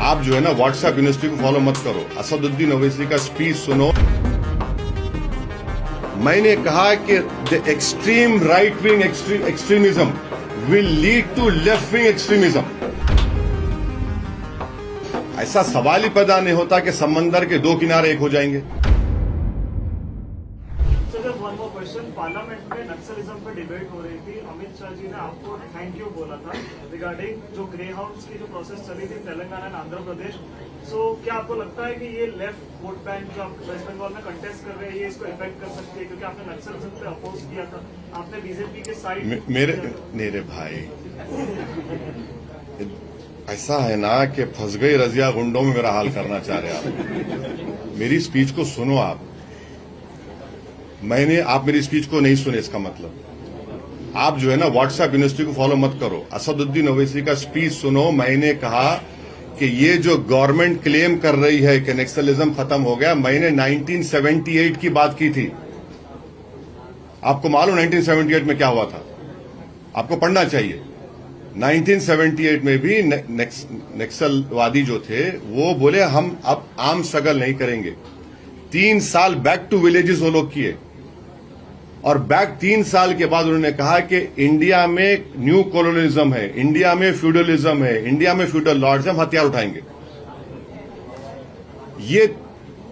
आप जो है ना व्हाट्सएप यूनिवर्सिटी को फॉलो मत करो। असदुद्दीन ओवैसी का स्पीच सुनो। मैंने कहा कि the extreme right wing extremism will lead to left wing extremism. ऐसा सवाल ही पैदा नहीं होता कि समंदर के दो किनारे एक हो जाएंगे। पार्लियामेंट में नक्सलिज्म पे डिबेट हो रही थी। अमित शाह जी ने आपको थैंक यू बोला था रिगार्डिंग जो ग्रे हाउस की जो प्रोसेस चली थी तेलंगाना एंड आंध्र प्रदेश। सो क्या आपको लगता है कि ये लेफ्ट वोट बैंक जो आप वेस्ट बंगाल में कंटेस्ट कर रहे हैं ये इसको इफेक्ट कर सकती है, क्योंकि आपने नक्सलिज्म पे अपोज किया था, आपने बीजेपी के साइड मेरे भाई ऐसा है ना कि फंस गई रजिया गुंडों में मेरा हाल करना चाह रहे आप। मेरी स्पीच को सुनो आप मेरी स्पीच को नहीं सुने, इसका मतलब आप जो है ना व्हाट्सएप यूनिवर्सिटी को फॉलो मत करो। असदुद्दीन ओवैसी का स्पीच सुनो। मैंने कहा कि ये जो गवर्नमेंट क्लेम कर रही है कि नक्सलिज्म खत्म हो गया, मैंने 1978 की बात की थी। आपको मालूम 1978 में क्या हुआ था? आपको पढ़ना चाहिए। 1978 में भी नक्सलवादी जो थे वो बोले हम अब आम स्ट्रगल नहीं करेंगे। 3 साल बैक टू विलेजेस वो लोग किए और बैक 3 साल के बाद उन्होंने कहा कि इंडिया में न्यू कॉलोनिज्म है, इंडिया में फ्यूडलिज्म है, इंडिया में फ्यूडल लॉर्ड्स हम हथियार उठाएंगे।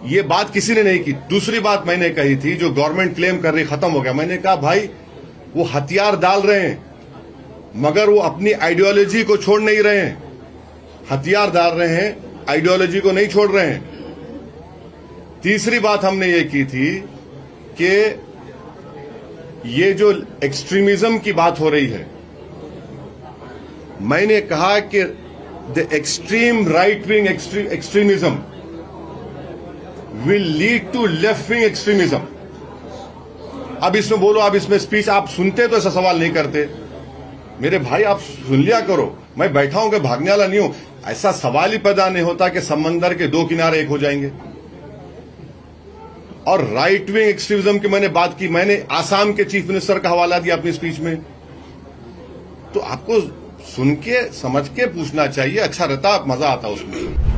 ये बात किसी ने नहीं की। दूसरी बात मैंने कही थी जो गवर्नमेंट क्लेम कर रही खत्म हो गया, मैंने कहा भाई वो हथियार डाल रहे हैं मगर वो अपनी आइडियोलॉजी को छोड़ नहीं रहे हैं। हथियार डाल रहे हैं, आइडियोलॉजी को नहीं छोड़ रहे हैं। तीसरी बात हमने ये की थी कि ये जो एक्सट्रीमिज्म की बात हो रही है, मैंने कहा कि the extreme right wing extremism will lead to left wing extremism. अब इसमें बोलो, अब इसमें स्पीच आप सुनते तो ऐसा सवाल नहीं करते। मेरे भाई आप सुन लिया करो, मैं बैठा हूं कि भागने वाला नहीं हूं। ऐसा सवाल ही पैदा नहीं होता कि समंदर के दो किनारे एक हो जाएंगे। और राइट विंग एक्सट्रीमिज्म की मैंने बात की, मैंने आसाम के चीफ मिनिस्टर का हवाला दिया अपनी स्पीच में। तो आपको सुन के समझ के पूछना चाहिए, अच्छा रहता, मजा आता उसमें।